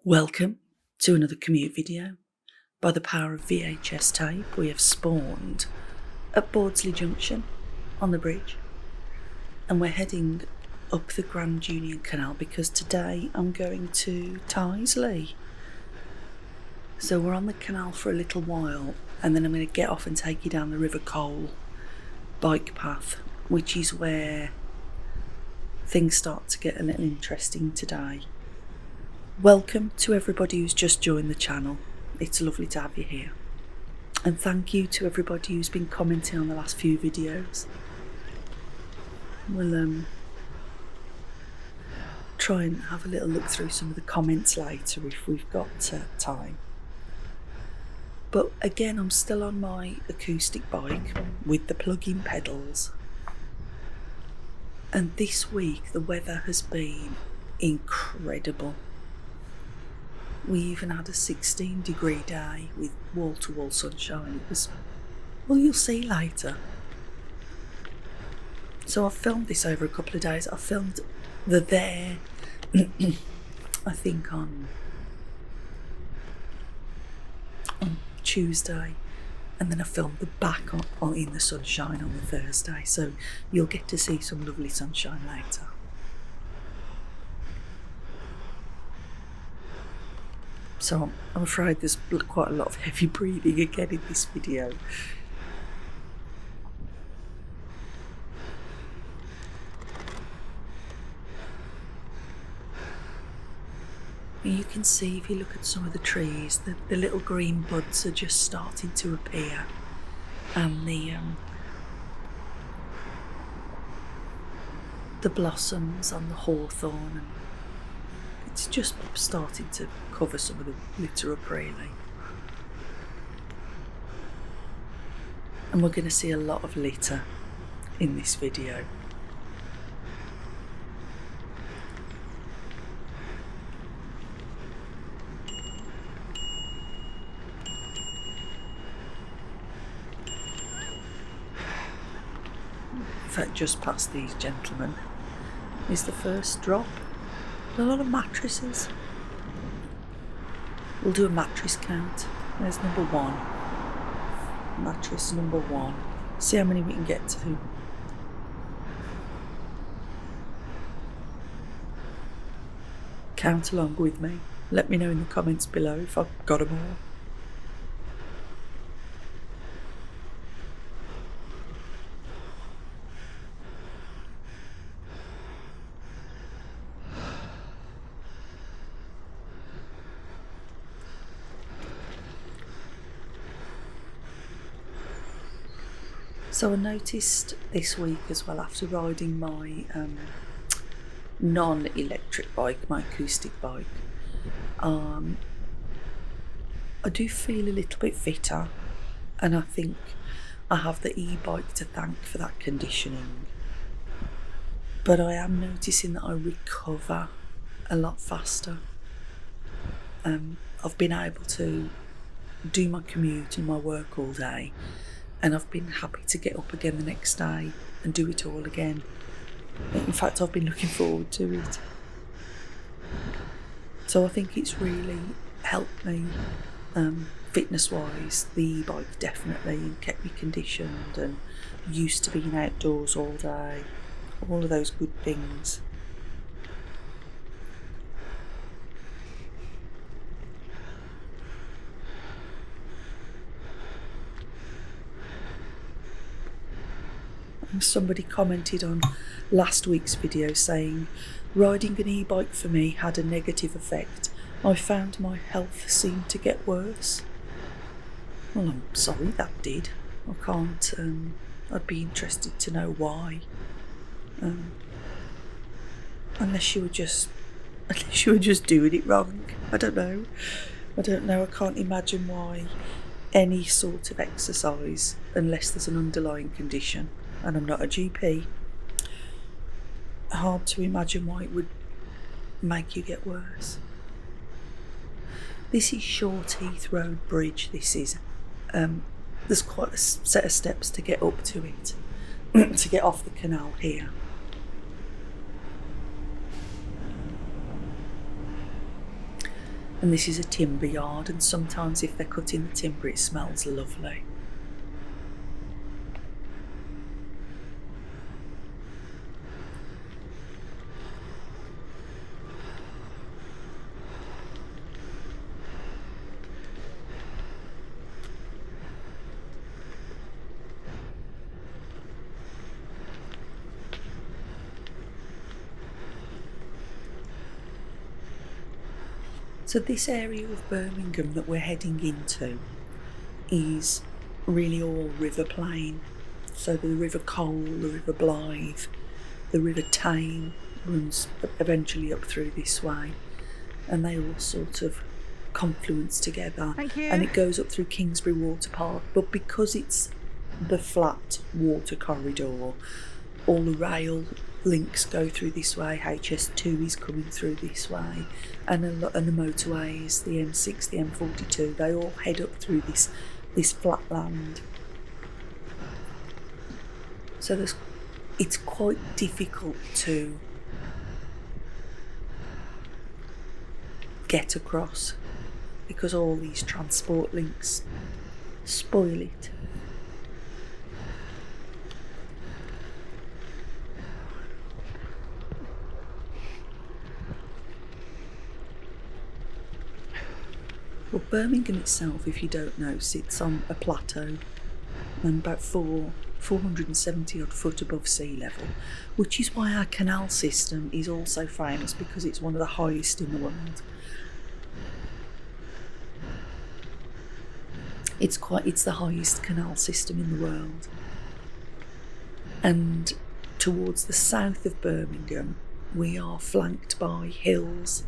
Welcome to another Commute video. By the power of VHS tape, we have spawned at Bordsley Junction on the bridge, and we're heading up the Grand Union Canal because today I'm going to Tysley. So we're on the canal for a little while, and then I'm going to get off and take you down the River Cole bike path, which is where things start to get a little interesting today. Welcome to everybody who's just joined the channel. It's lovely to have you here. And thank you to everybody who's been commenting on the last few videos. We'll try and have a little look through some of the comments later if we've got time. But again, I'm still on my acoustic bike with the plug-in pedals. And this week the weather has been incredible. We even had a 16-degree day with wall-to-wall sunshine. It was, well, you'll see later. So I've filmed this over a couple of days. I filmed the there, I think on Tuesday, and then I filmed the back on in the sunshine on the Thursday. So you'll get to see some lovely sunshine later. So I'm afraid there's quite a lot of heavy breathing again in this video. You can see if you look at some of the trees, the little green buds are just starting to appear, and the blossoms on the hawthorn, and it's just starting to cover some of the litter up really. And we're going to see a lot of litter in this video. In fact, just past these gentlemen is the first drop. A lot of mattresses. We'll do a mattress count. There's number one. Mattress number one. See how many we can get to. Count along with me. Let me know in the comments below if I've got them all. So I noticed this week as well, after riding my non-electric bike, my acoustic bike, I do feel a little bit fitter, and I think I have the e-bike to thank for that conditioning. But I am noticing that I recover a lot faster. I've been able to do my commute and my work all day, and I've been happy to get up again the next day and do it all again. In fact, I've been looking forward to it. So I think it's really helped me fitness-wise. The e-bike definitely kept me conditioned and used to being outdoors all day. All of those good things. Somebody commented on last week's video saying, riding an e-bike for me had a negative effect. I found my health seemed to get worse. Well, I'm sorry that did. I can't, I'd be interested to know why. Unless you were just doing it wrong. I don't know. I can't imagine why any sort of exercise, unless there's an underlying condition, and I'm not a GP, hard to imagine why it would make you get worse. This is Short Heath Road Bridge. This is, there's quite a set of steps to get up to it, to get off the canal here. And this is a timber yard, and sometimes if they're cutting the timber it smells lovely. So this area of Birmingham that we're heading into is really all river plain. So the River Cole, the River Blythe, the River Tame runs eventually up through this way, and they all sort of confluence together. Thank you. And it goes up through Kingsbury Water Park, but because it's the flat water corridor, all the rail links go through this way. HS2 is coming through this way, and the motorways, the M6, the M42, they all head up through this flat land. So it's quite difficult to get across because all these transport links spoil it. Well, Birmingham itself, if you don't know, sits on a plateau and about 470 odd foot above sea level, which is why our canal system is also famous, because it's one of the highest in the world. It's the highest canal system in the world. And towards the south of Birmingham, we are flanked by hills,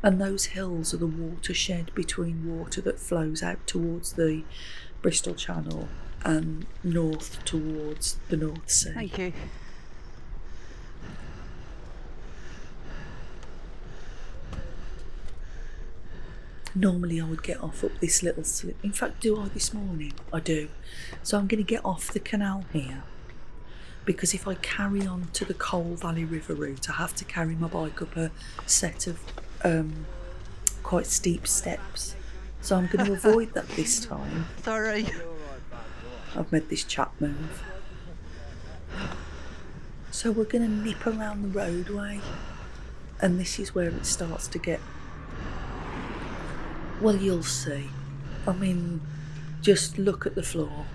and those hills are the watershed between water that flows out towards the Bristol Channel and north towards the North Sea. Thank you. Normally I would get off up this little slip. In fact, do I this morning? I do. So I'm going to get off the canal here, because if I carry on to the Cole Valley River route, I have to carry my bike up a set of quite steep steps. So I'm going to avoid that this time. Sorry. I've made this chap move. So we're going to nip around the roadway, and this is where it starts to get... Well, you'll see. I mean, just look at the floor.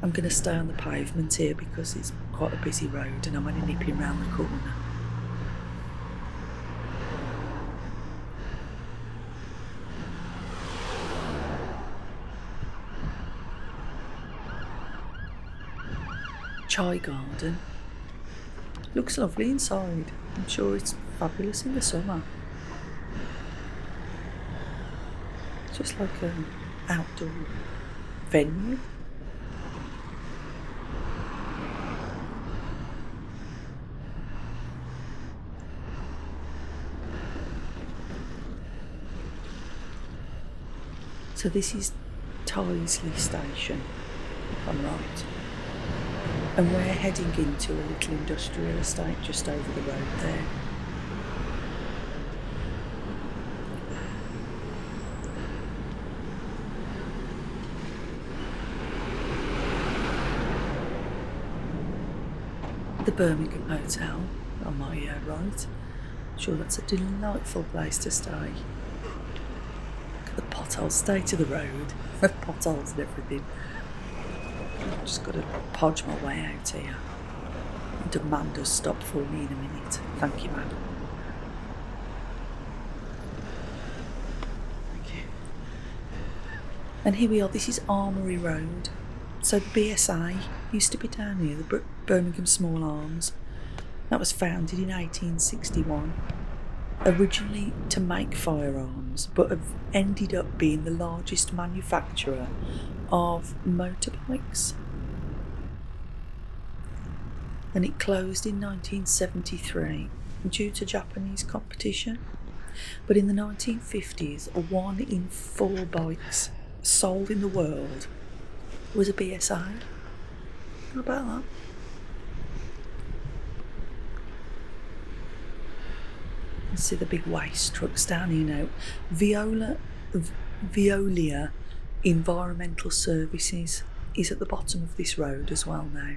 I'm going to stay on the pavement here because it's quite a busy road and I'm only nipping round the corner. Chai garden. Looks lovely inside. I'm sure it's fabulous in the summer. Just like an outdoor venue. So this is Tysley station, if I'm right. And we're heading into a little industrial estate just over the road there. The Birmingham Hotel on my right. I'm sure that's a delightful place to stay. Look at the potholes, stay to the road. Potholes and everything. I've just got to podge my way out here. And Amanda's stop for me in a minute. Thank you, madam. Thank you. And here we are, this is Armoury Road. So the BSA used to be down here, the Birmingham Small Arms. That was founded in 1861, originally to make firearms, but have ended up being the largest manufacturer of motorbikes. And it closed in 1973 due to Japanese competition. But in the 1950s, 1 in 4 bikes sold in the world was a BSA. How about that? You see the big waste trucks down here now. Veolia Environmental Services is at the bottom of this road as well now.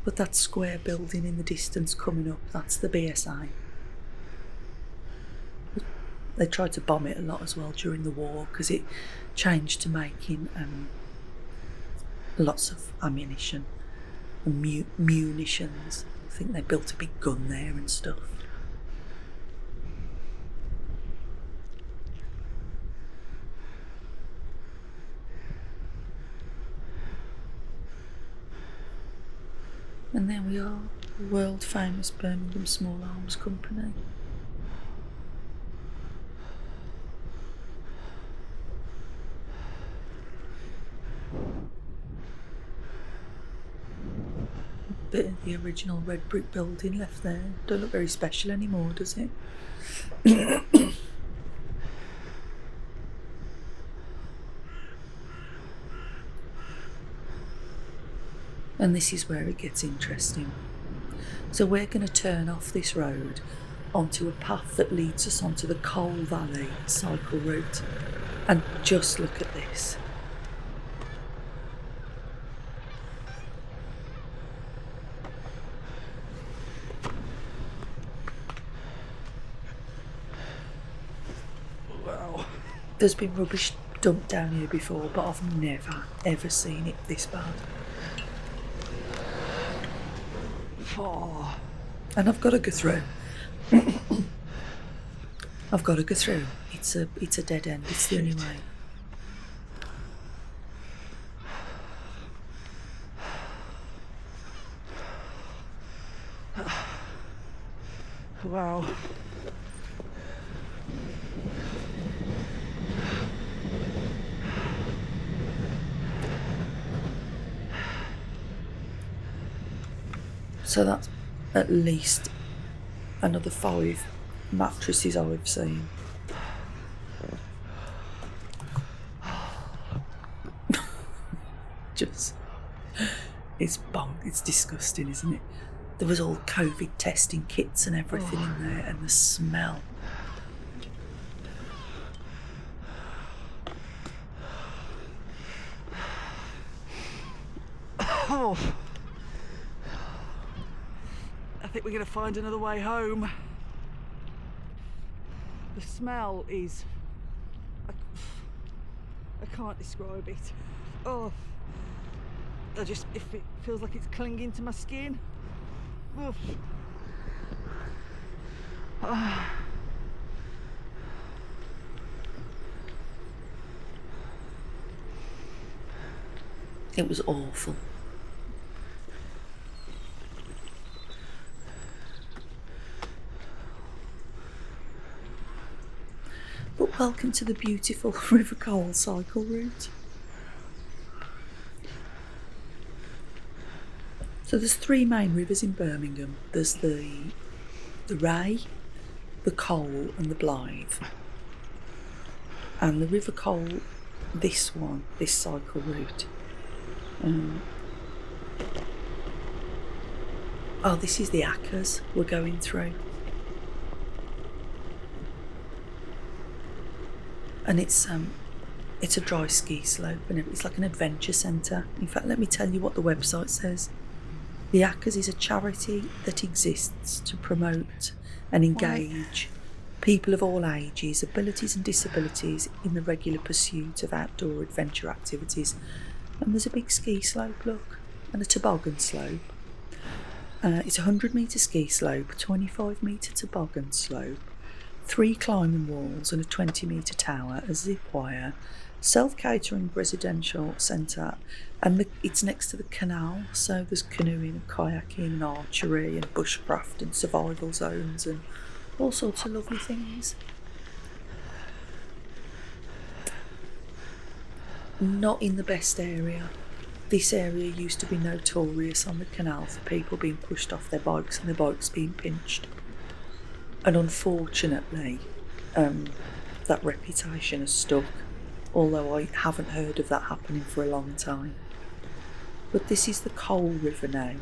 But that square building in the distance coming up, that's the BSA. They tried to bomb it a lot as well during the war because it changed to making lots of ammunition and munitions. I think they built a big gun there and stuff. And there we are, world famous Birmingham Small Arms Company. Bit of the original red brick building left there. Don't look very special anymore, does it? And this is where it gets interesting. So we're going to turn off this road onto a path that leads us onto the Coal Valley cycle route. And just look at this. Wow. There's been rubbish dumped down here before, but I've never ever seen it this bad. Oh. And I've got to go through. I've got to go through. It's a dead end. It's the only way. Wow. So that's at least another 5 mattresses I've seen. Just, it's disgusting, isn't it? There was all COVID testing kits and everything in there, and the smell. Oh. I think we're going to find another way home. The smell is... I can't describe it. Oh. It feels like it's clinging to my skin. Oof. Oh. It was awful. But welcome to the beautiful River Coal cycle route. So there's 3 main rivers in Birmingham. There's the Ray, the Coal and the Blythe. And the River Coal, this cycle route. This is the Ackers we're going through. And it's a dry ski slope and it's like an adventure centre. In fact, let me tell you what the website says. The Ackers is a charity that exists to promote and engage people of all ages, abilities and disabilities in the regular pursuit of outdoor adventure activities. And there's a big ski slope, look, and a toboggan slope. It's a 100-metre ski slope, 25-metre toboggan slope, 3 climbing walls and a 20-metre tower, a zip wire, self-catering residential centre, and it's next to the canal, so there's canoeing and kayaking and archery and bushcraft and survival zones and all sorts of lovely things. Not in the best area. This area used to be notorious on the canal for people being pushed off their bikes and their bikes being pinched. And unfortunately, that reputation has stuck. although I haven't heard of that happening for a long time. But this is the Coal River now.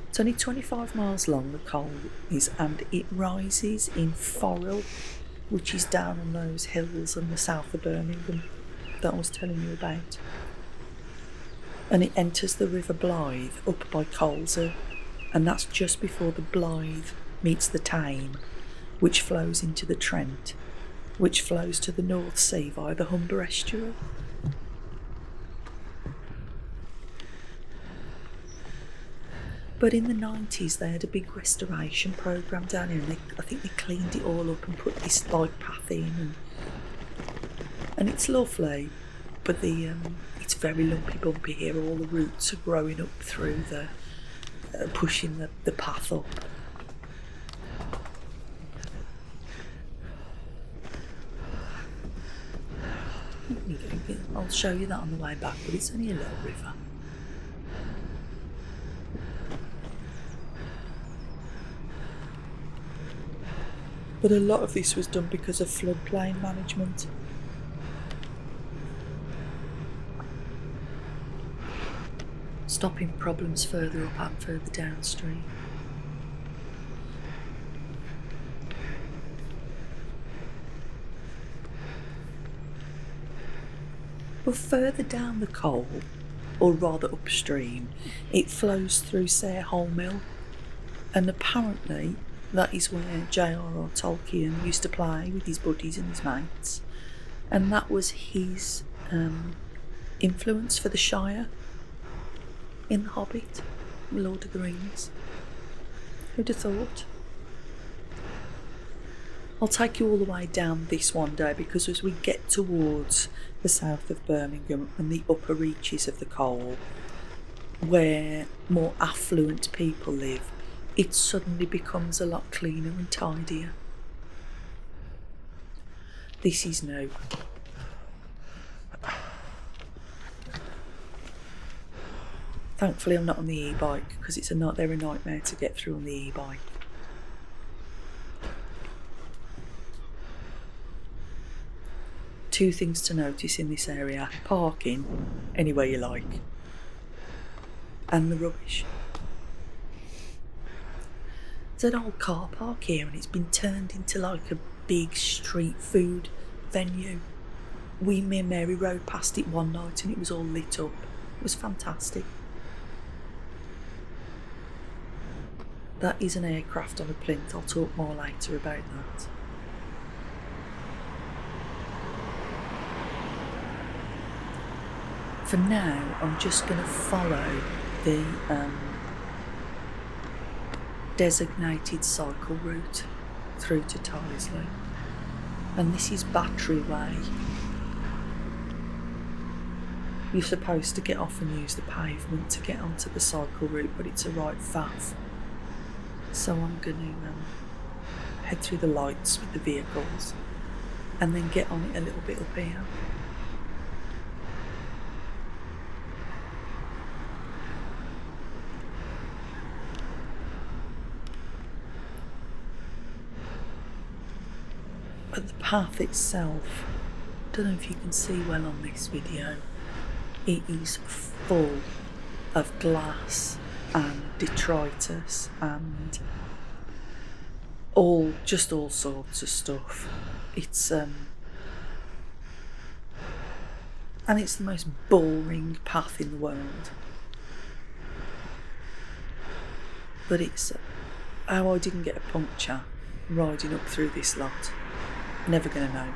It's only 25 miles long, the Coal is, and it rises in Forrel, which is down on those hills in the south of Birmingham that I was telling you about. And it enters the River Blythe up by Coleshill, and that's just before the Blythe meets the Tame, which flows into the Trent, which flows to the North Sea via the Humber estuary. But in the 90s they had a big restoration programme down here, and I think they cleaned it all up and put this bike path in, and it's lovely, but it's very lumpy bumpy here. All the roots are growing up through the pushing the path up. I'll show you that on the way back, but it's only a little river. But a lot of this was done because of floodplain management. Stopping problems further up and further downstream. But further down the Coal, or rather upstream, it flows through Sarehole Mill, and apparently that is where J.R.R. Tolkien used to play with his buddies and his mates, and that was his influence for the Shire in The Hobbit, Lord of the Rings. Who'd have thought? I'll take you all the way down this one day, because as we get towards the south of Birmingham and the upper reaches of the Coal, where more affluent people live, it suddenly becomes a lot cleaner and tidier. This is new. Thankfully I'm not on the e-bike, because they're a nightmare to get through on the e-bike. Two things to notice in this area: parking anywhere you like, and the rubbish. There's an old car park here, and it's been turned into like a big street food venue. Me and Mary rode past it one night and it was all lit up. It was fantastic. That is an aircraft on a plinth. I'll talk more later about that. For now, I'm just going to follow the designated cycle route through to Tysley, and this is Battery Way. You're supposed to get off and use the pavement to get onto the cycle route, but it's a right faff. So I'm going to head through the lights with the vehicles and then get on it a little bit up here. But the path itself, I don't know if you can see well on this video, it is full of glass and detritus and all sorts of stuff. It's and it's the most boring path in the world. But it's how I didn't get a puncture riding up through this lot. Never going to know.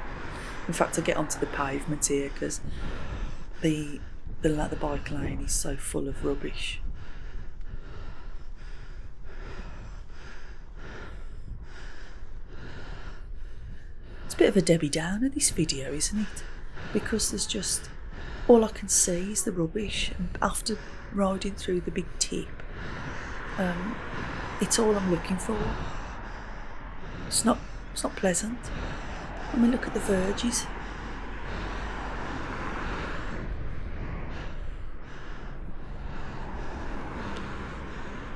In fact, I get onto the pavement here because the bike lane is so full of rubbish. It's a bit of a Debbie Downer, this video, isn't it? Because there's just, all I can see is the rubbish, and after riding through the big tip, it's all I'm looking for. It's not pleasant. I mean, look at the verges.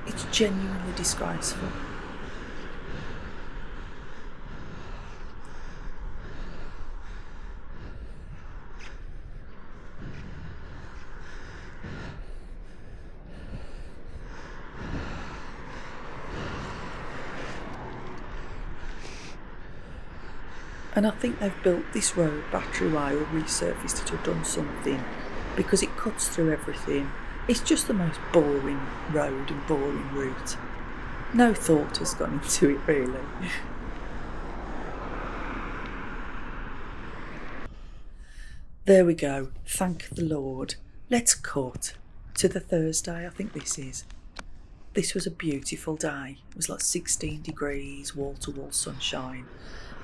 It's genuinely disgraceful. And I think they've built this road battery way or resurfaced it or done something because it cuts through everything. It's just the most boring road and boring route. No thought has gone into it, really. There we go. Thank the Lord. Let's cut to the Thursday, I think this is. This was a beautiful day. It was like 16 degrees, wall-to-wall sunshine.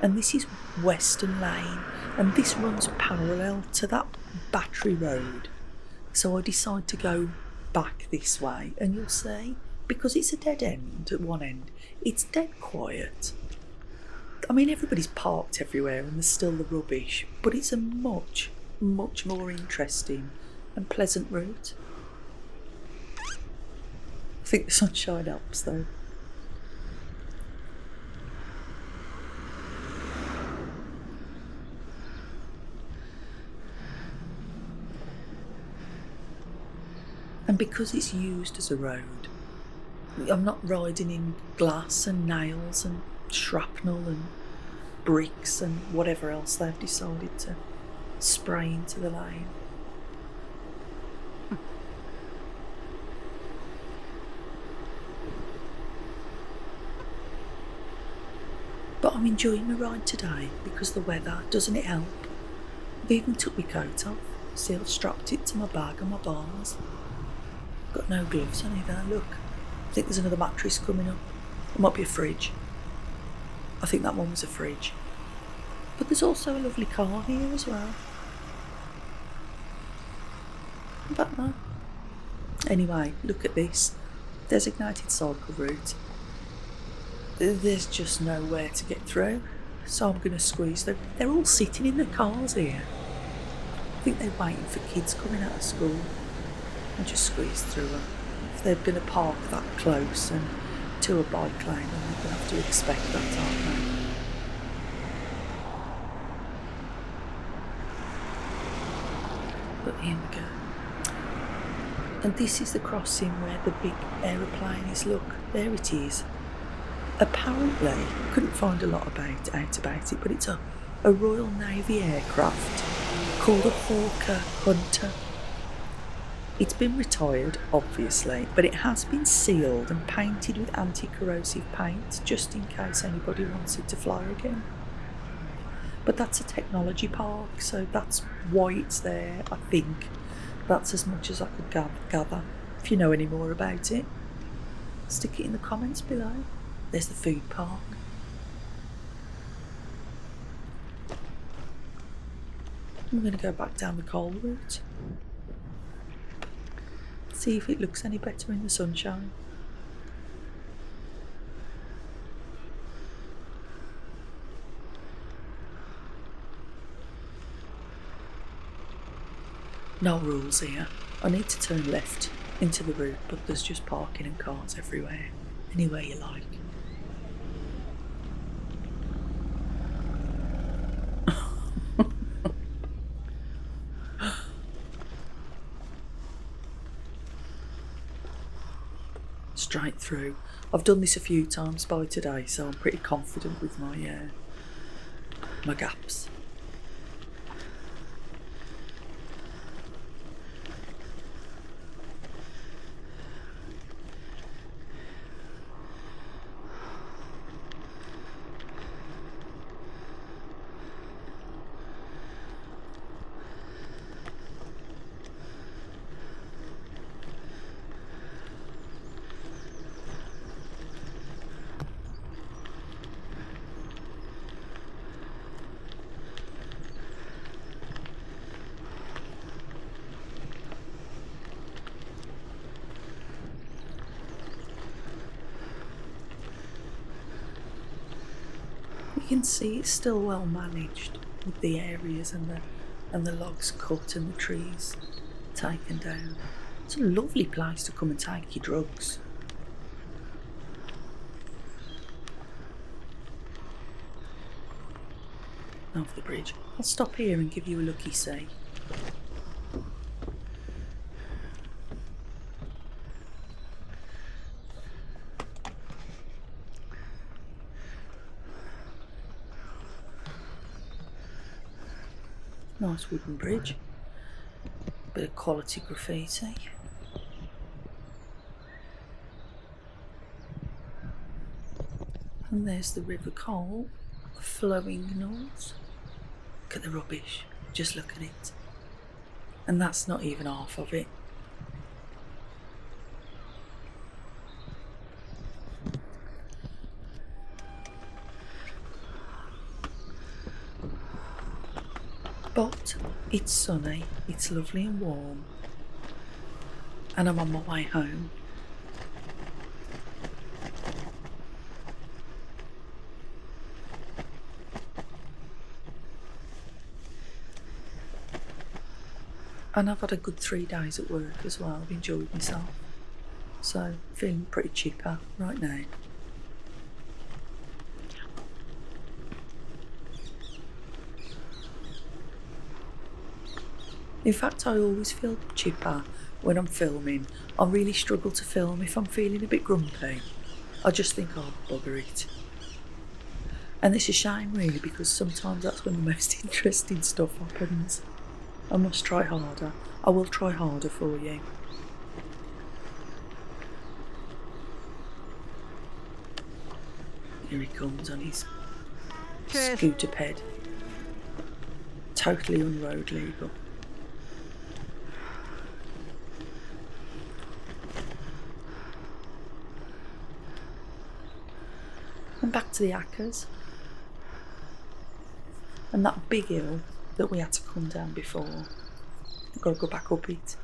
And this is Western Lane, and this runs parallel to that Battery Road. So I decide to go back this way, and you'll see, because it's a dead end at one end, it's dead quiet. I mean, everybody's parked everywhere and there's still the rubbish, but it's a much, much more interesting and pleasant route. I think the sunshine helps though. And because it's used as a road, I'm not riding in glass and nails and shrapnel and bricks and whatever else they've decided to spray into the lane. But I'm enjoying the ride today because the weather, doesn't it help? I've even took my coat off, see, I've strapped it to my bag and my bars. Got no gloves on either, look. I think there's another mattress coming up. It might be a fridge. I think that one was a fridge. But there's also a lovely car here as well. But no. Anyway, look at this. Designated cycle route. There's just nowhere to get through, so I'm going to squeeze them. They're all sitting in the cars here. I think they're waiting for kids coming out of school. I'll just squeeze through them. If they're going to park that close and to a bike lane, then they're going to have to expect that, aren't they? But here we go. And this is the crossing where the big aeroplane is. Look, there it is. Apparently, couldn't find a lot out about it, but it's a Royal Navy aircraft called a Hawker Hunter. It's been retired, obviously, but it has been sealed and painted with anti-corrosive paint, just in case anybody wants it to fly again. But that's a technology park, so that's why it's there, I think. That's as much as I could gather. If you know any more about it, stick it in the comments below. There's the food park. I'm going to go back down the coal route. See if it looks any better in the sunshine. No rules here. I need to turn left into the route, but there's just parking and cars everywhere. Anywhere you like. Straight through. I've done this a few times by today, so I'm pretty confident with my gaps. You can see it's still well managed with the areas and the logs cut and the trees taken down. It's a lovely place to come and take your drugs. Over the bridge. I'll stop here and give you a looky see. Nice wooden bridge. Bit of quality graffiti. And there's the River Cole flowing north. Look at the rubbish. Just look at it. And that's not even half of it. But it's sunny, it's lovely and warm, and I'm on my way home. And I've had a good 3 days at work as well. I've enjoyed myself. So, feeling pretty chipper right now. In fact, I always feel chipper when I'm filming. I really struggle to film if I'm feeling a bit grumpy. I just think, oh, bugger it. And it's a shame really, because sometimes that's when the most interesting stuff happens. I must try harder. I will try harder for you. Here he comes on his scooter ped. Totally unroad legal. And back to the Ackers. And that big hill that we had to come down before. I've got to go back up it.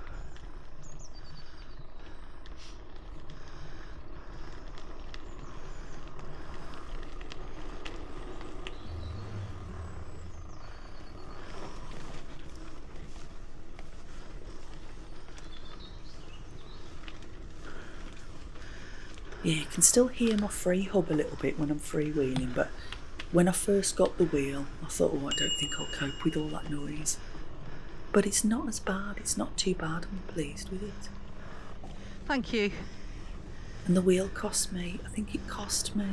Yeah, you can still hear my free hub a little bit when I'm freewheeling, but when I first got the wheel, I thought, oh, I don't think I'll cope with all that noise. But it's not as bad, it's not too bad, I'm pleased with it. Thank you. And the wheel cost me, I think it cost me,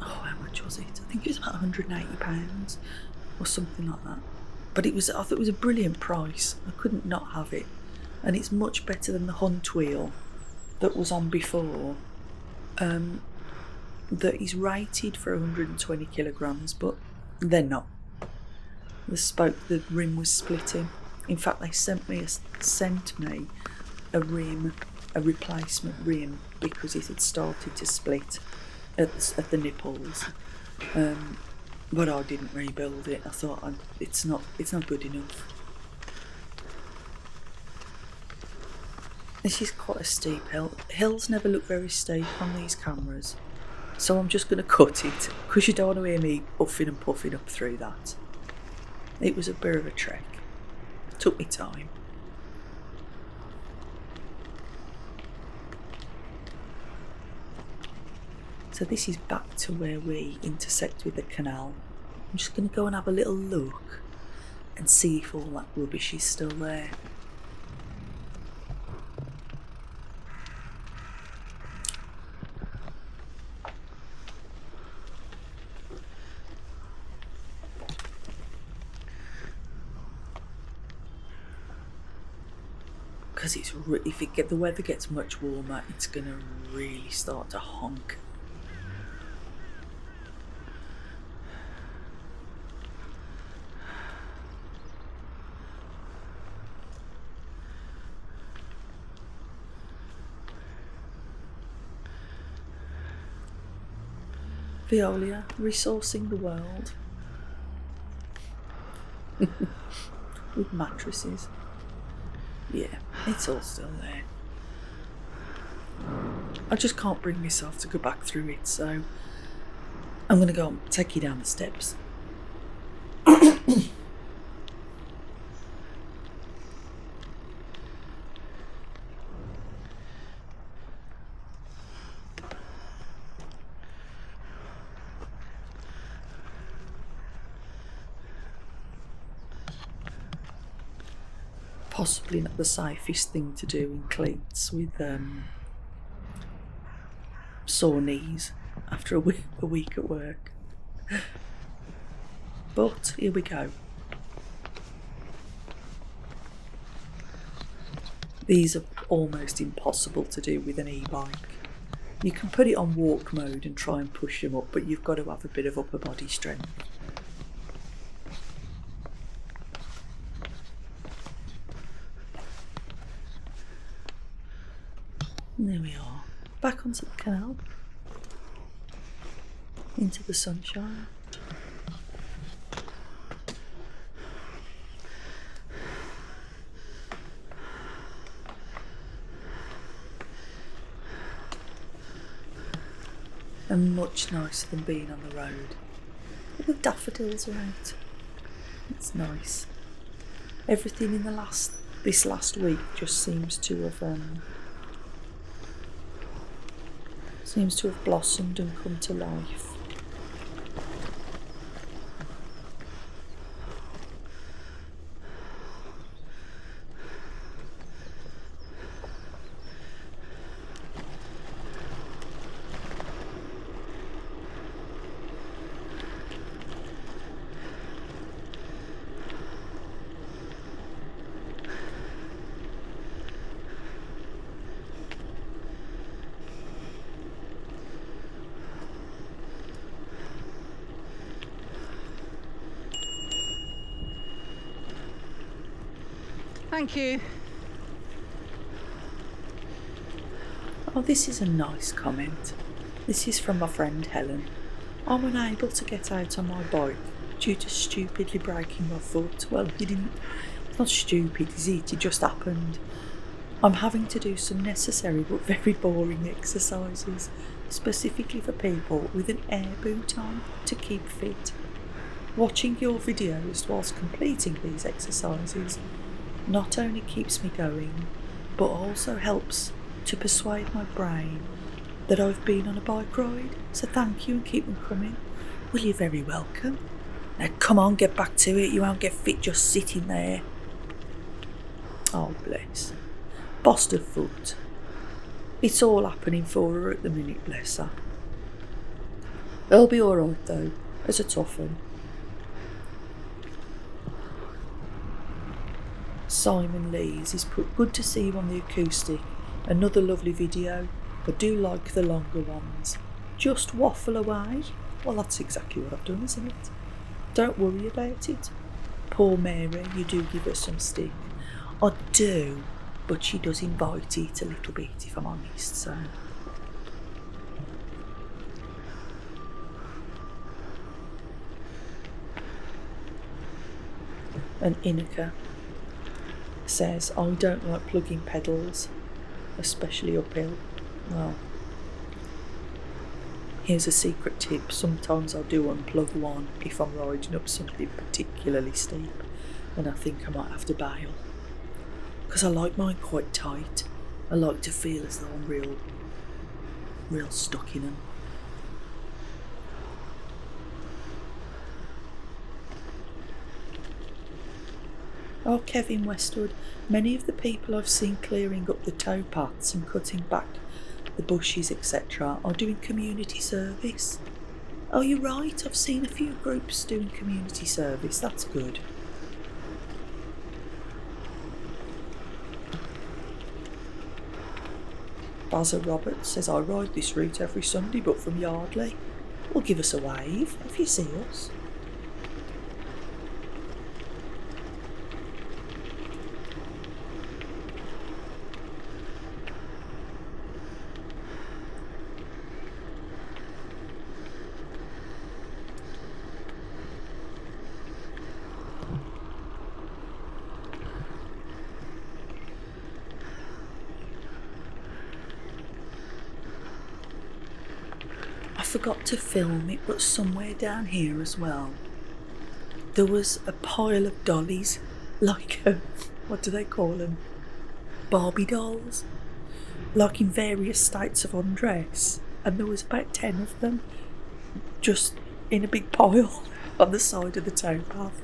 oh, how much was it? I think it was about £180 or something like that. But I thought it was a brilliant price, I couldn't not have it. And it's much better than the Hunt wheel that was on before, that is rated for 120 kilograms, but they're not. The rim was splitting. In fact, they sent me a replacement rim, because it had started to split at the nipples. But I didn't rebuild it. I thought it's not good enough. This is quite a steep hill. Hills never look very steep on these cameras, so I'm just going to cut it, because you don't want to hear me puffing and puffing up through that. It was a bit of a trek. Took me time. So this is back to where we intersect with the canal. I'm just going to go and have a little look and see if all that rubbish is still there. Because if the weather gets much warmer, it's going to really start to honk. Veolia, resourcing the world. With mattresses. Yeah, it's all still there. I just can't bring myself to go back through it, so I'm going to go and take you down the steps. Possibly not the safest thing to do in cleats with sore knees after a week at work. But here we go. These are almost impossible to do with an e-bike. You can put it on walk mode and try and push them up, but you've got to have a bit of upper body strength. And there we are, back onto the canal, into the sunshine. And much nicer than being on the road. The daffodils are out. It's nice. Everything in this last week just seems to have blossomed and come to life. Thank you. Oh, this is a nice comment. This is from my friend Helen. I'm unable to get out on my bike due to stupidly breaking my foot. Well, you didn't. It's not stupid, is it? It just happened. I'm having to do some necessary but very boring exercises, specifically for people with an air boot on to keep fit. Watching your videos whilst completing these exercises not only keeps me going, but also helps to persuade my brain that I've been on a bike ride. So thank you and keep them coming. Well, you're very welcome. Now come on, get back to it. You won't get fit just sitting there. Oh, bless. Bossed her foot. It's all happening for her at the minute, bless her. It'll be alright though. It's a tough one. Simon Lees is put good to see you on the acoustic. Another lovely video. I do like the longer ones. Just waffle away. Well, that's exactly what I've done, isn't it? Don't worry about it. Poor Mary, you do give her some stick. I do, but she does invite it a little bit, if I'm honest, so. And Inika says, I don't like plugging pedals, especially uphill. Well, here's a secret tip. Sometimes I do unplug one if I'm riding up something particularly steep and I think I might have to bail. Because I like mine quite tight. I like to feel as though I'm real stuck in them. Oh, Kevin Westwood, many of the people I've seen clearing up the towpaths and cutting back the bushes, etc., are doing community service. Oh, you're right, I've seen a few groups doing community service, that's good. Basil Roberts says, I ride this route every Sunday, but from Yardley. Well, give us a wave if you see us. I forgot to film it, but somewhere down here as well, there was a pile of dollies, like, what do they call them? Barbie dolls, like in various states of undress, and there was about 10 of them, just in a big pile on the side of the towpath.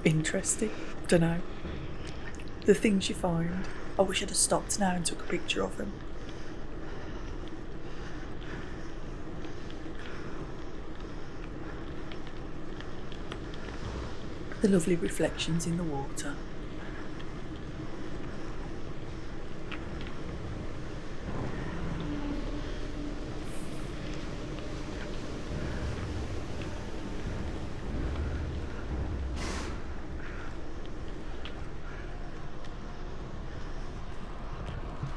Interesting, dunno. The things you find. I wish I'd have stopped now and took a picture of them. The lovely reflections in the water.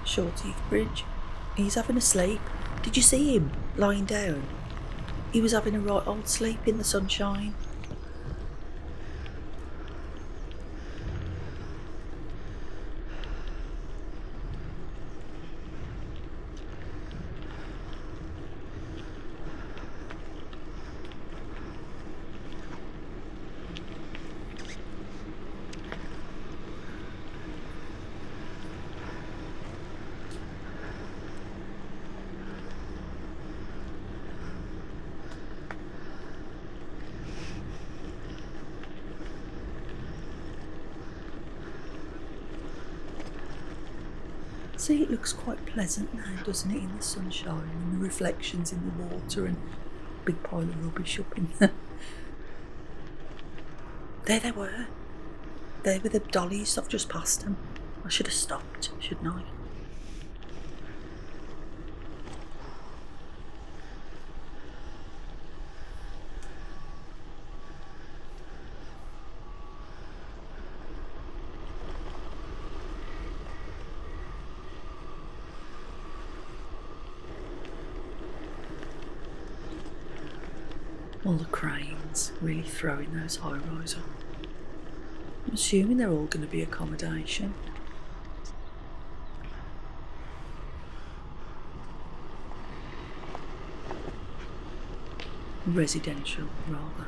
Shorteeth Bridge. He's having a sleep. Did you see him lying down? He was having a right old sleep in the sunshine. See, it looks quite pleasant now, doesn't it, in the sunshine and the reflections in the water and a big pile of rubbish up in there. There they were. There were the dollies. I've just passed them. I should have stopped, shouldn't I? All the cranes really throwing those high-rise on. I'm assuming they're all going to be accommodation. Residential, rather.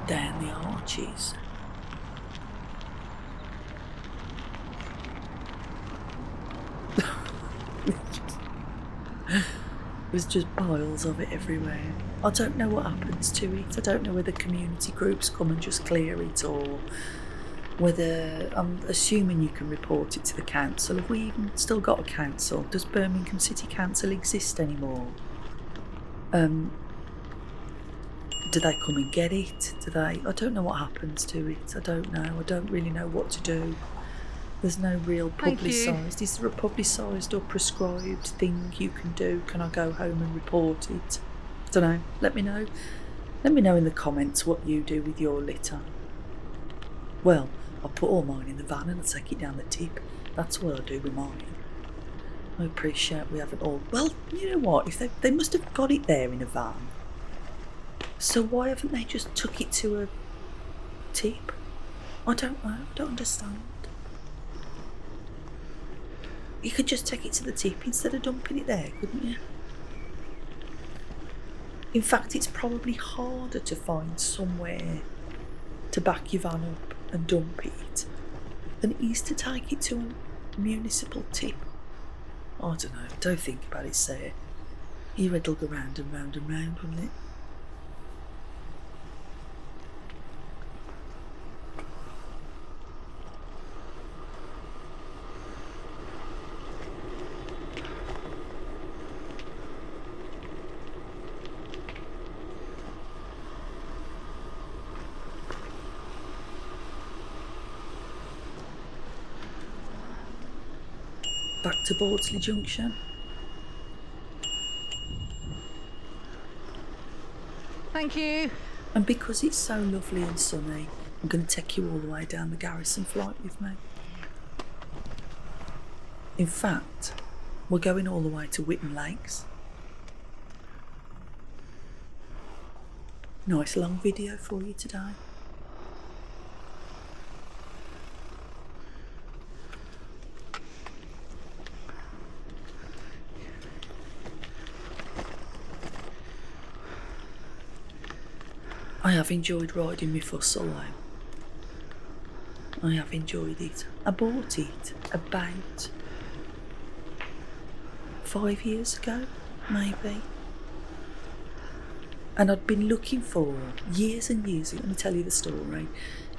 Down the arches. There's just piles of it everywhere. I don't know what happens to it. I don't know whether community groups come and just clear it, or whether, I'm assuming you can report it to the council. Have we even still got a council? Does Birmingham City Council exist anymore? Do they come and get it? I don't know what happens to it. I don't know. I don't really know what to do. There's no real publicised. Is there a publicised or prescribed thing you can do? Can I go home and report it? I don't know. Let me know. Let me know in the comments what you do with your litter. Well, I'll put all mine in the van and I'll take it down the tip. That's what I'll do with mine. I appreciate we haven't all... Well, you know what? If they must have got it there in a van. So why haven't they just took it to a tip? I don't know. I don't understand. You could just take it to the tip instead of dumping it there, couldn't you? In fact, it's probably harder to find somewhere to back your van up and dump it than it is to take it to a municipal tip. I don't know. Don't think about it, Sarah. Your head will go round and round and round, wouldn't it? Back to Bordsley Junction. Thank you. And because it's so lovely and sunny, I'm going to take you all the way down the Garrison flight with me. In fact, we're going all the way to Whitton Lakes. Nice long video for you today. I have enjoyed riding my fussel though. I have enjoyed it. I bought it about 5 years ago. maybe. And I'd been looking for years and years, let me tell you the story.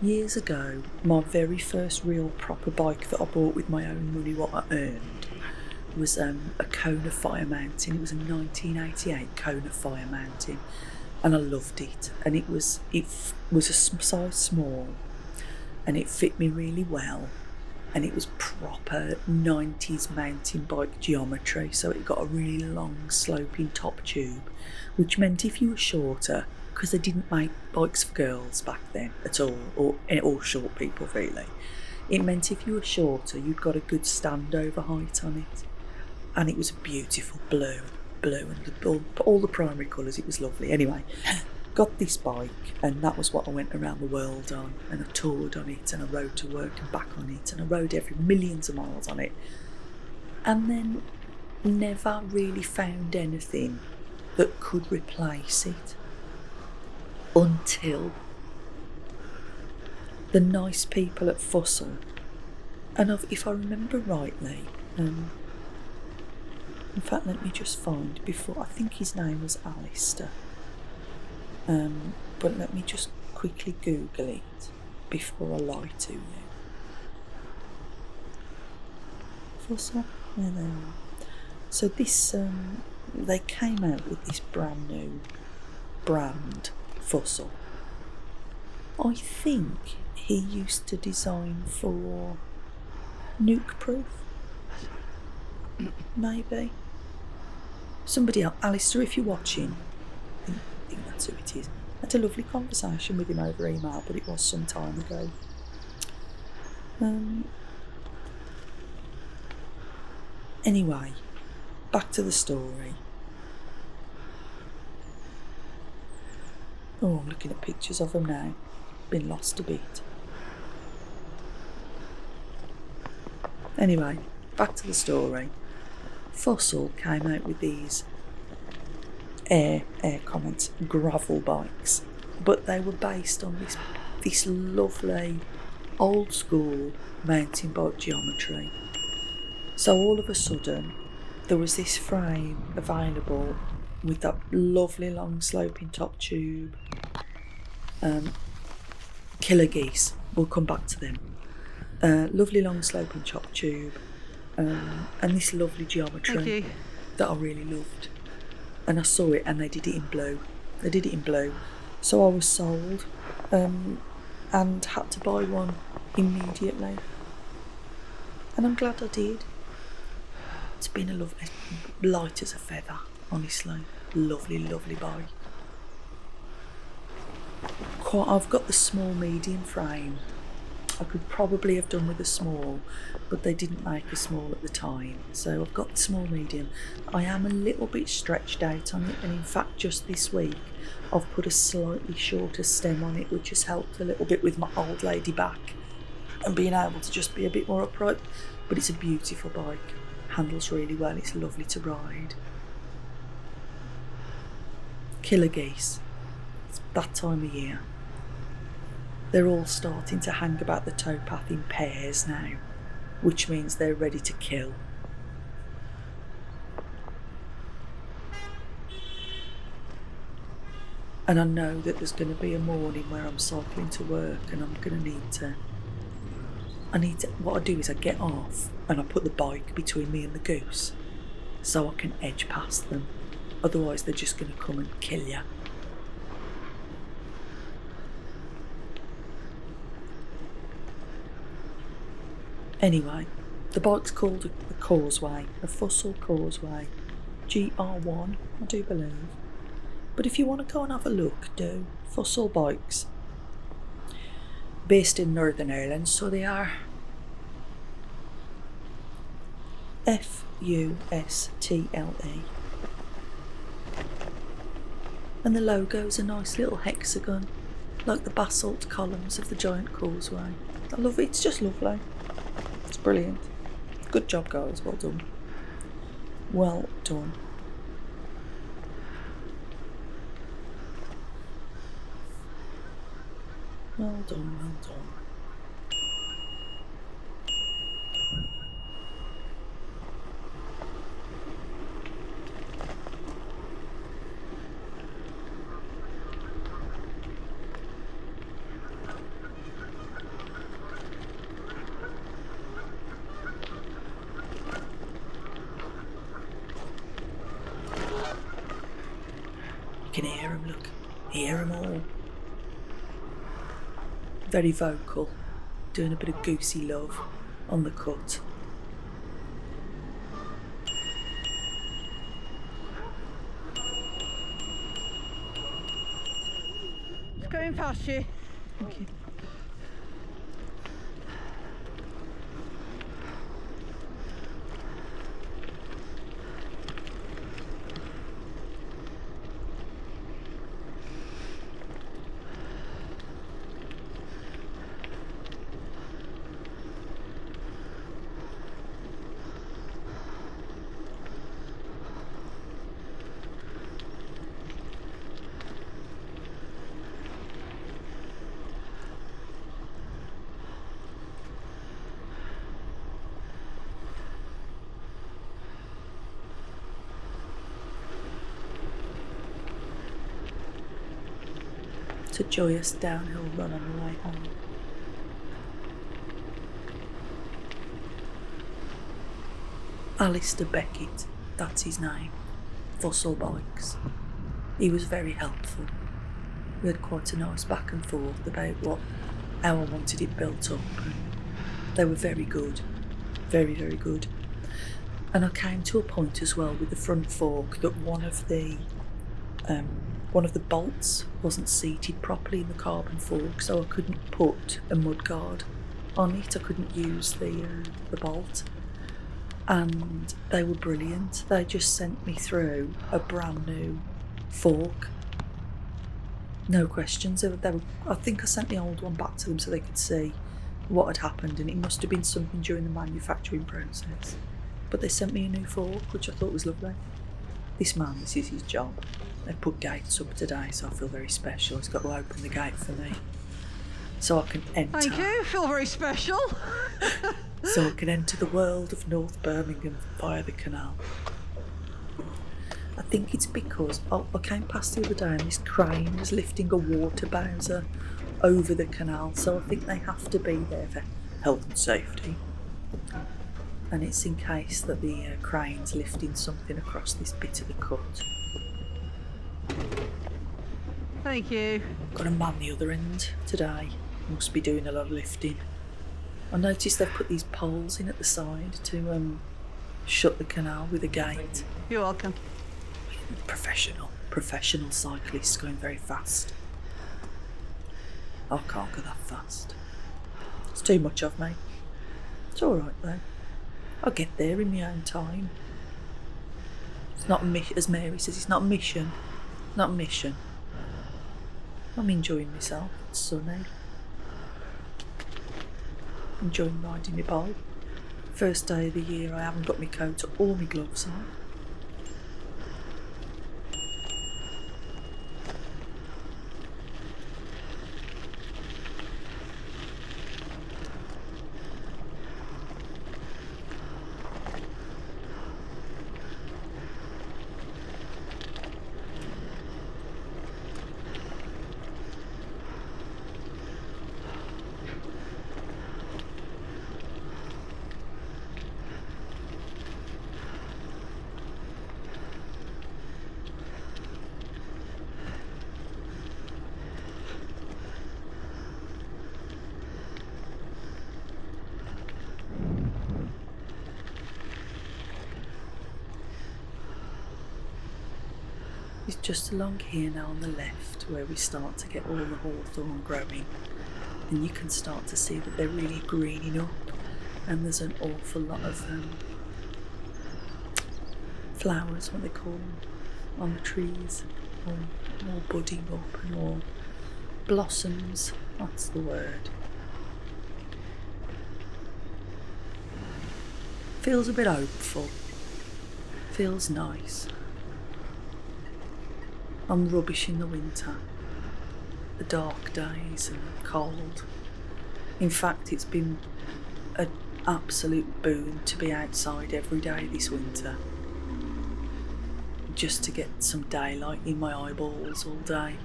Years ago, my very first real proper bike that I bought with my own money, what I earned, was a Kona Fire Mountain. It was a 1988 Kona Fire Mountain, and I loved it. And it was a size small, and it fit me really well. And it was proper 90s mountain bike geometry, so it got a really long sloping top tube, which meant if you were shorter, because they didn't make bikes for girls back then at all, or short people really, it meant if you were shorter you'd got a good standover height on it. And it was a beautiful blue and all the primary colours. It was lovely. Anyway, got this bike, and that was what I went around the world on, and I toured on it, and I rode to work and back on it, and I rode every millions of miles on it, and then never really found anything that could replace it until the nice people at Fussell, and if I remember rightly, in fact, let me just find before, I think his name was Alistair. But let me just quickly Google it before I lie to you. Fussell? Yeah, there we are. So this, they came out with this brand new brand, Fussell. I think he used to design for Nuke Proof. Maybe. Somebody else, Alistair, if you're watching, I think that's who it is. I had a lovely conversation with him over email, but it was some time ago. Anyway, back to the story. Oh, I'm looking at pictures of him now. Been lost a bit. Anyway, back to the story. Fussell came out with these air comments, gravel bikes, but they were based on this lovely old school mountain bike geometry. So all of a sudden there was this frame available with that lovely long sloping top tube. Killer geese, we'll come back to them. Lovely long sloping top tube, and this lovely geometry that I really loved. And I saw it, and they did it in blue. So I was sold, and had to buy one immediately. And I'm glad I did. It's been a lovely, light as a feather, honestly. Lovely, lovely bike. I've got the small medium frame. I could probably have done with a small, but they didn't make a small at the time, so I've got the small medium. I am a little bit stretched out on it, and in fact just this week I've put a slightly shorter stem on it, which has helped a little bit with my old lady back and being able to just be a bit more upright. But it's a beautiful bike, handles really well, it's lovely to ride. Killer geese, it's that time of year. They're all starting to hang about the towpath in pairs now, which means they're ready to kill. And I know that there's going to be a morning where I'm cycling to work, and I'm going to need to, what I do is I get off and I put the bike between me and the goose so I can edge past them. Otherwise they're just going to come and kill you. Anyway, the bike's called a Causeway, a Fussell Causeway, GR1, I do believe. But if you want to go and have a look, do. Fussell bikes. Based in Northern Ireland, so they are. Fustle. And the logo's a nice little hexagon, like the basalt columns of the giant causeway. I love it, it's just lovely. It's brilliant. Good job, guys, well done. Well done. Well done, well done. You can hear them, look. Hear them all. Very vocal, doing a bit of goosey love on the cut. Just going past you. Thank you. It's a joyous downhill run on the way home. Alistair Beckett, that's his name, Fossil Bikes. He was very helpful. We had quite a nice back and forth about how I wanted it built up. And they were very good, very, very good. And I came to a point as well with the front fork that one of the bolts wasn't seated properly in the carbon fork, so I couldn't put a mudguard on it. I couldn't use the bolt. And they were brilliant. They just sent me through a brand new fork. No questions. I think I sent the old one back to them so they could see what had happened, and it must have been something during the manufacturing process. But they sent me a new fork, which I thought was lovely. This man, this is his job. They put gates up today, so I feel very special. He's got to open the gate for me, so I can enter. Thank you. Feel very special. So I can enter the world of North Birmingham via the canal. I think it's because I came past the other day and this crane was lifting a water bowser over the canal, so I think they have to be there for health and safety. And it's in case that the crane's lifting something across this bit of the cut. Thank you. Got a man the other end today. Must be doing a lot of lifting. I noticed they've put these poles in at the side to shut the canal with a gate. You're welcome. Professional cyclists going very fast. I can't go that fast. It's too much of me. It's alright though. I'll get there in my own time. It's not as Mary says, it's not a mission. Not a mission. I'm enjoying myself. It's sunny. Enjoying riding my bike. First day of the year, I haven't got my coat or my gloves on. It's just along here now on the left where we start to get all the hawthorn growing, and you can start to see that they're really greening up, and there's an awful lot of flowers, what they call them, on the trees, all budding up and all blossoms, that's the word. Feels a bit hopeful, feels nice. I'm rubbish in the winter, the dark days and the cold. In fact, it's been an absolute boon to be outside every day this winter, just to get some daylight in my eyeballs all day.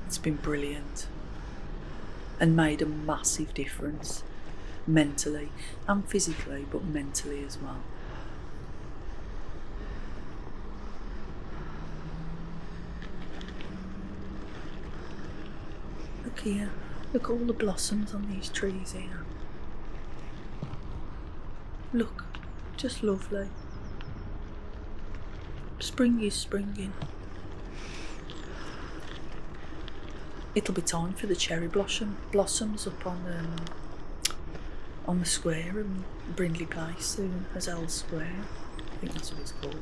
It's been brilliant and made a massive difference mentally and physically, but mentally as well. Look here. Look at all the blossoms on these trees here. Look, just lovely. Spring is springing. It'll be time for the cherry blossoms up on the square in Brindley Place soon, as L Square. I think that's what it's called.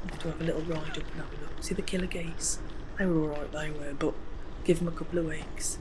We have to have a little ride up and have a look. See the killer geese? They were alright, they were, but give them a couple of weeks.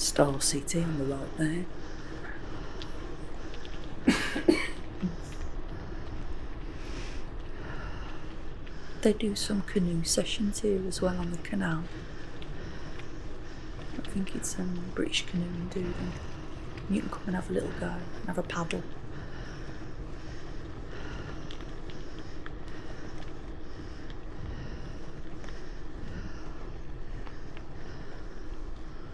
Star City on the right there. They do some canoe sessions here as well on the canal. I think it's British Canoeing do them. You can come and have a little go and have a paddle.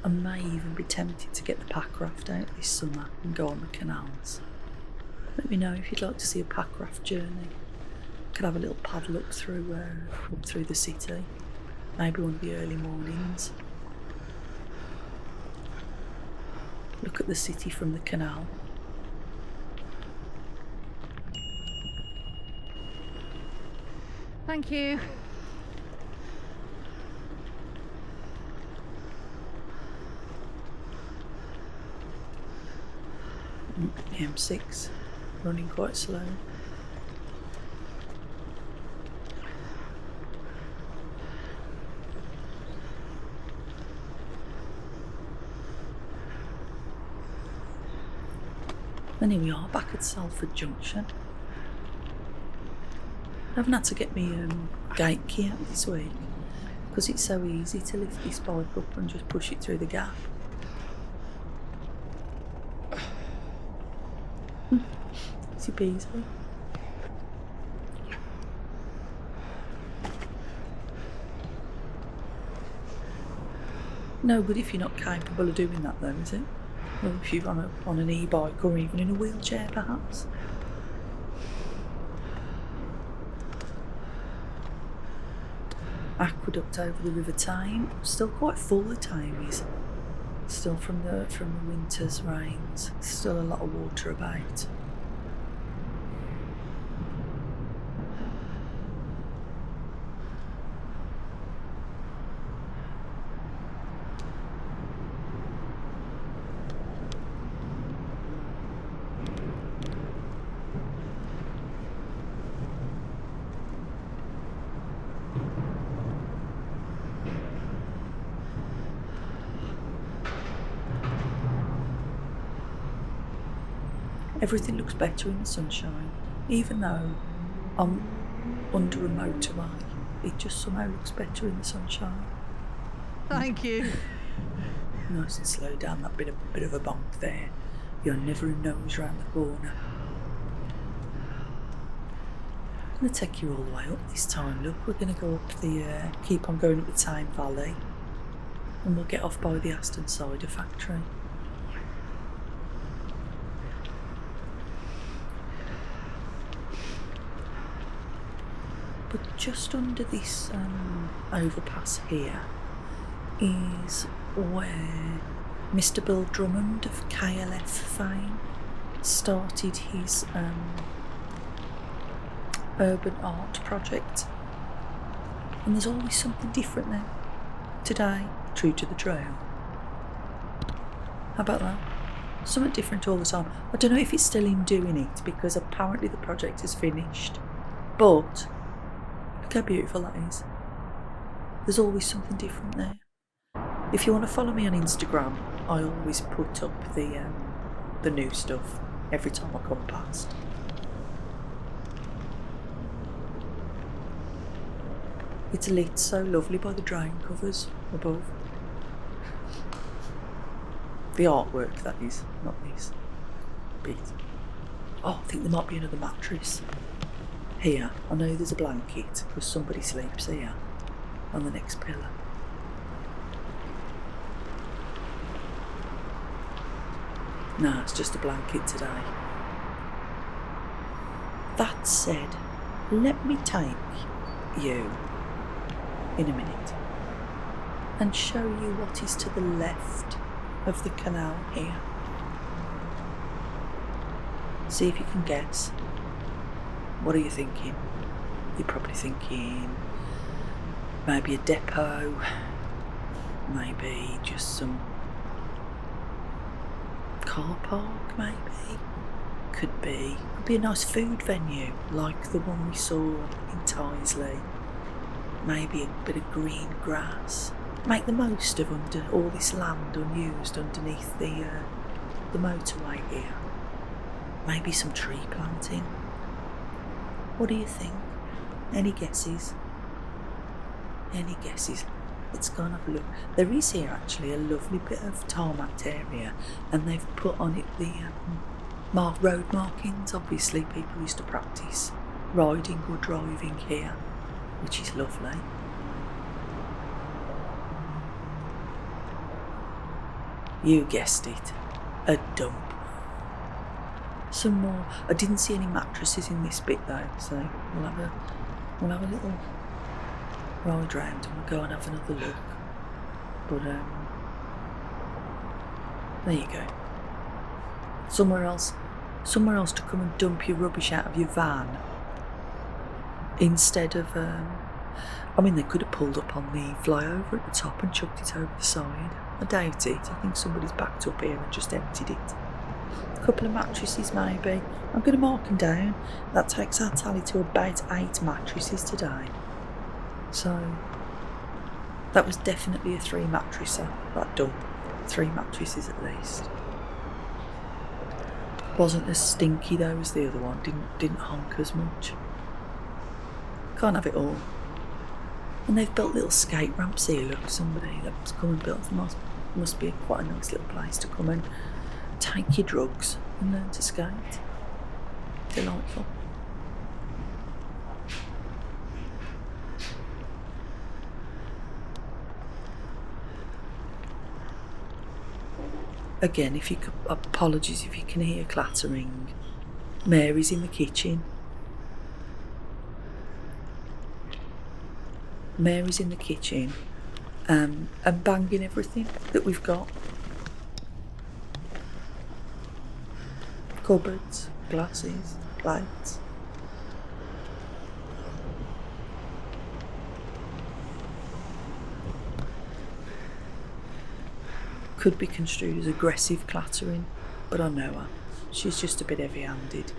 I may even be tempted to get the pack raft out this summer and go on the canals. Let me know if you'd like to see a pack raft journey. Could have a little paddle up through the city, maybe one of the early mornings. Look at the city from the canal. Thank you. The M6 running quite slow. And here we are back at Salford Junction. I haven't had to get my gate key out this week because it's so easy to lift this bike up and just push it through the gap. Easy peasy. No good if you're not capable of doing that though, is it? Or if you're on an e-bike or even in a wheelchair perhaps. Aqueduct over the River Tyne. Still quite full, the Tyne is. Still from the winter's rains. Still a lot of water about. Everything looks better in the sunshine, even though I'm under a motorway. It just somehow looks better in the sunshine. Thank you. Nice and slow down that bit of a bump there. You're never a nose round the corner. I'm going to take you all the way up this time. Look, we're going to go up keep on going up the Tyne Valley, and we'll get off by the Aston Cider Factory. But just under this overpass here is where Mr. Bill Drummond of KLF fame started his urban art project And there's always something different there. Today, true to the trail. How about that? Something different all the time. I don't know if it's still him doing it because apparently the project is finished. But look how beautiful that is. There's always something different there. If you want to follow me on Instagram, I always put up the new stuff every time I come past. It's lit so lovely by the drain covers above. The artwork, that is, not this bit. Oh, I think there might be another mattress. Here, I know there's a blanket because somebody sleeps here on the next pillar. No, it's just a blanket today. That said, let me take you in a minute and show you what is to the left of the canal here. See if you can guess. What are you thinking? You're probably thinking maybe a depot, maybe just some car park, maybe. Could be a nice food venue like the one we saw in Tysley. Maybe a bit of green grass. Make the most of all this land unused underneath the motorway here. Maybe some tree planting. What do you think? Any guesses? Any guesses? Let's go and have a look. There is here actually a lovely bit of tarmac area, and they've put on it the road markings. Obviously people used to practice riding or driving here, which is lovely. You guessed it, a dump. Some more. I didn't see any mattresses in this bit though, so we'll have a little ride round and we'll go and have another look. But there you go. Somewhere else to come and dump your rubbish out of your van instead of I mean, they could have pulled up on the flyover at the top and chucked it over the side. I doubt it. I think somebody's backed up here and just emptied it. A couple of mattresses maybe. I'm going to mark them down. That takes our tally to about 8 mattresses today. So that was definitely a 3 mattresser, that dump. 3 mattresses at least. Wasn't as stinky though as the other one. Didn't honk as much. Can't have it all. And they've built little skate ramps here. Look, somebody that's come and built them. Must be quite a nice little place to come and take your drugs and learn to skate. Delightful. Again, apologies if you can hear clattering. Mary's in the kitchen. Mary's in the kitchen and banging everything that we've got. Cupboards, glasses, plates. Could be construed as aggressive clattering, but I know her. She's just a bit heavy-handed.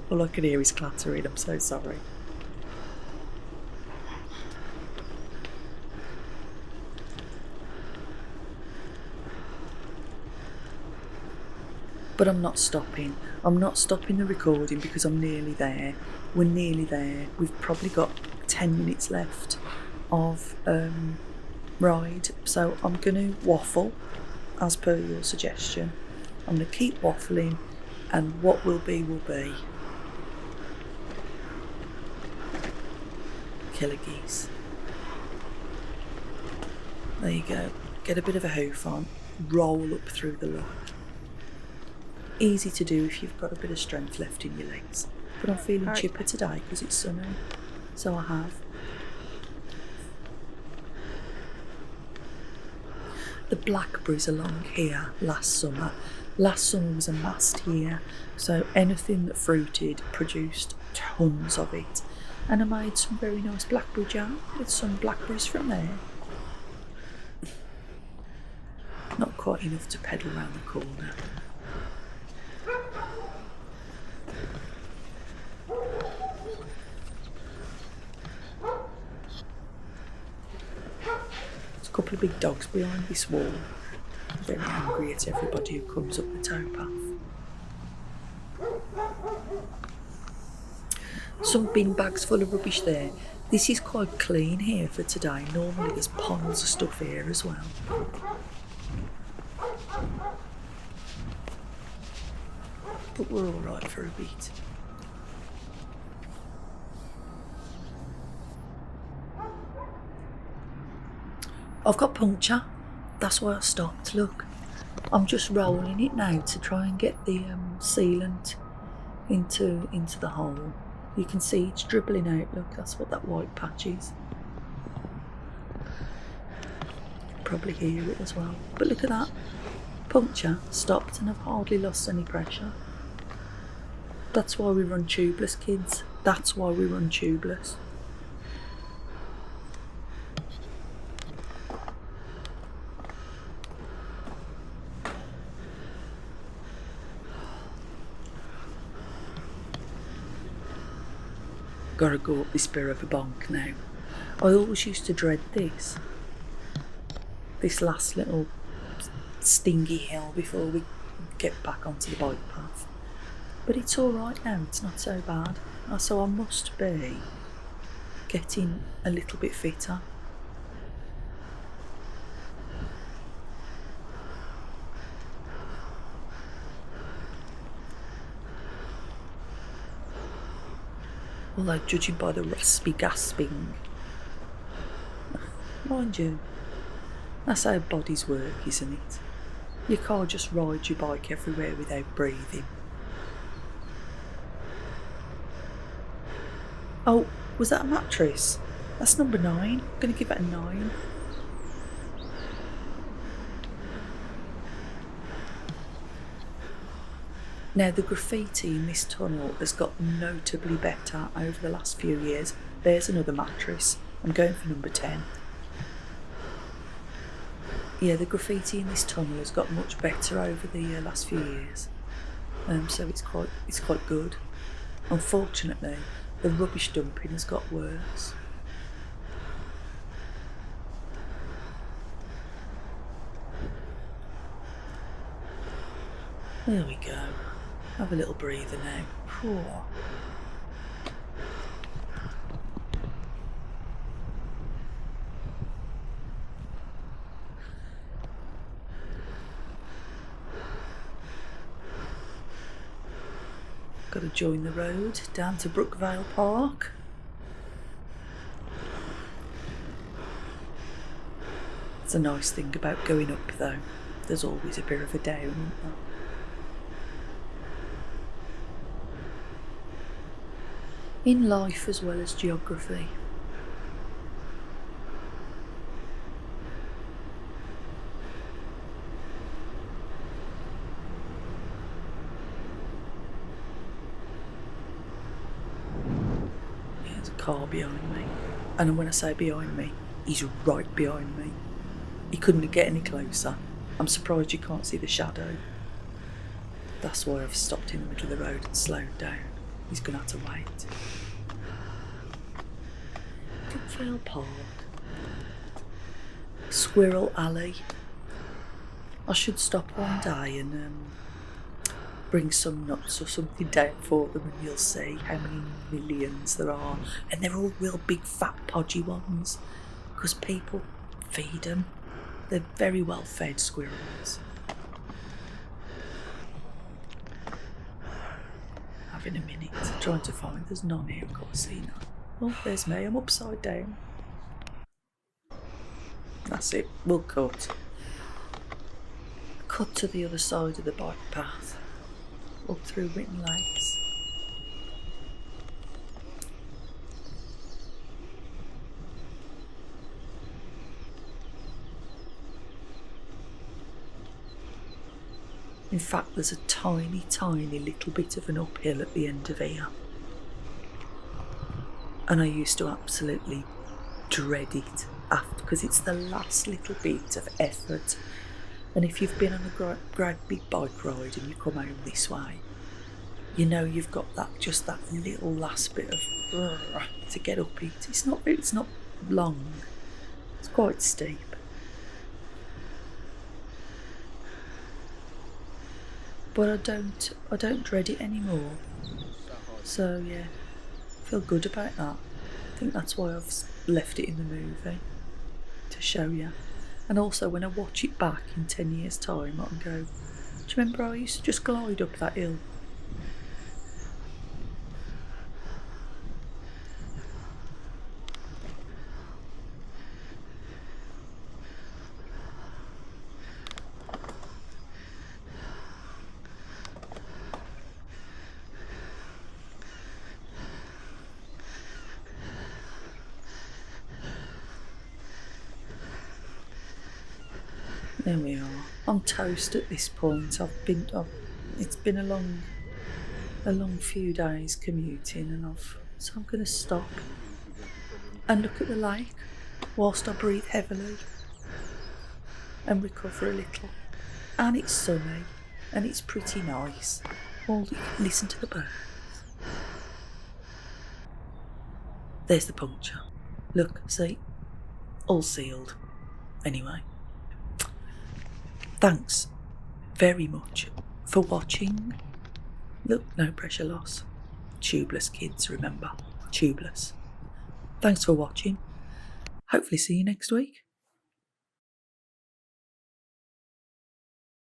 All I can hear is clattering, I'm so sorry. But I'm not stopping. I'm not stopping the recording because I'm nearly there. We're nearly there. We've probably got 10 minutes left of ride. So I'm going to waffle as per your suggestion. I'm going to keep waffling and what will be will be. Killer geese. There you go. Get a bit of a hoof on. Roll up through the lock. Easy to do if you've got a bit of strength left in your legs. But I'm feeling chipper today because it's sunny. So I have. the blackberries along here last summer. Last summer was a mast year, so anything that fruited produced tons of it. And I made some very nice blackberry jam with some blackberries from there. Not quite enough to pedal round the corner. There's a couple of big dogs behind this wall, very angry at everybody who comes up the towpath. Some bin bags full of rubbish there. This is quite clean here for today. Normally there's piles of stuff here as well. But we're alright for a bit. I've got puncture. That's why I stopped. Look, I'm just rolling it now to try and get the sealant into the hole. You can see it's dribbling out. Look, that's what that white patch is. You can probably hear it as well. But look at that. Puncture stopped and I've hardly lost any pressure. That's why we run tubeless, kids. That's why we run tubeless. Gotta go up this bit of a bonk now. I always used to dread this last little stingy hill before we get back onto the bike path. But it's alright now, it's not so bad. So I must be getting a little bit fitter. Although judging by the raspy gasping, mind you, that's how bodies work, isn't it? You can't just ride your bike everywhere without breathing. Oh, was that a mattress? That's number 9. I'm going to give it a 9. Now, the graffiti in this tunnel has got notably better over the last few years. There's another mattress. I'm going for number 10. Yeah, the graffiti in this tunnel has got much better over the last few years. So it's quite good. Unfortunately, the rubbish dumping has got worse. There we go. Have a little breather now. Whew. Got to join the road down to Brookvale Park. It's a nice thing about going up though. There's always a bit of a down, isn't there? In life as well as geography. There's a car behind me. And when I say behind me, he's right behind me. He couldn't get any closer. I'm surprised you can't see the shadow. That's why I've stopped in the middle of the road and slowed down. He's going to have to wait. Brookvale Park. Squirrel Alley. I should stop one day and bring some nuts or something down for them and you'll see how many millions there are. And they're all real big fat podgy ones because people feed them. They're very well fed squirrels. In a minute, trying to find, there's none here, of course, see none. Oh, there's me, I'm upside down. That's it, we'll cut. Cut to the other side of the bike path, up through Witten Lakes. In fact, there's a tiny, tiny little bit of an uphill at the end of here. And I used to absolutely dread it after, because it's the last little bit of effort. And if you've been on a great big bike ride and you come home this way, you know you've got that little last bit of to get up it. It's not long. It's quite steep. But I don't dread it anymore. So yeah, I feel good about that. I think that's why I've left it in the movie, to show you. And also when I watch it back in 10 years' time, I can go, do you remember I used to just glide up that hill? There we are. I'm toast at this point. It's been a long few days commuting, and so I'm going to stop and look at the lake whilst I breathe heavily and recover a little. And it's sunny and it's pretty nice. Listen to the birds. There's the puncture. Look, see? All sealed. Anyway. Thanks very much for watching. Look, no pressure loss. Tubeless kids, remember. Tubeless. Thanks for watching. Hopefully see you next week.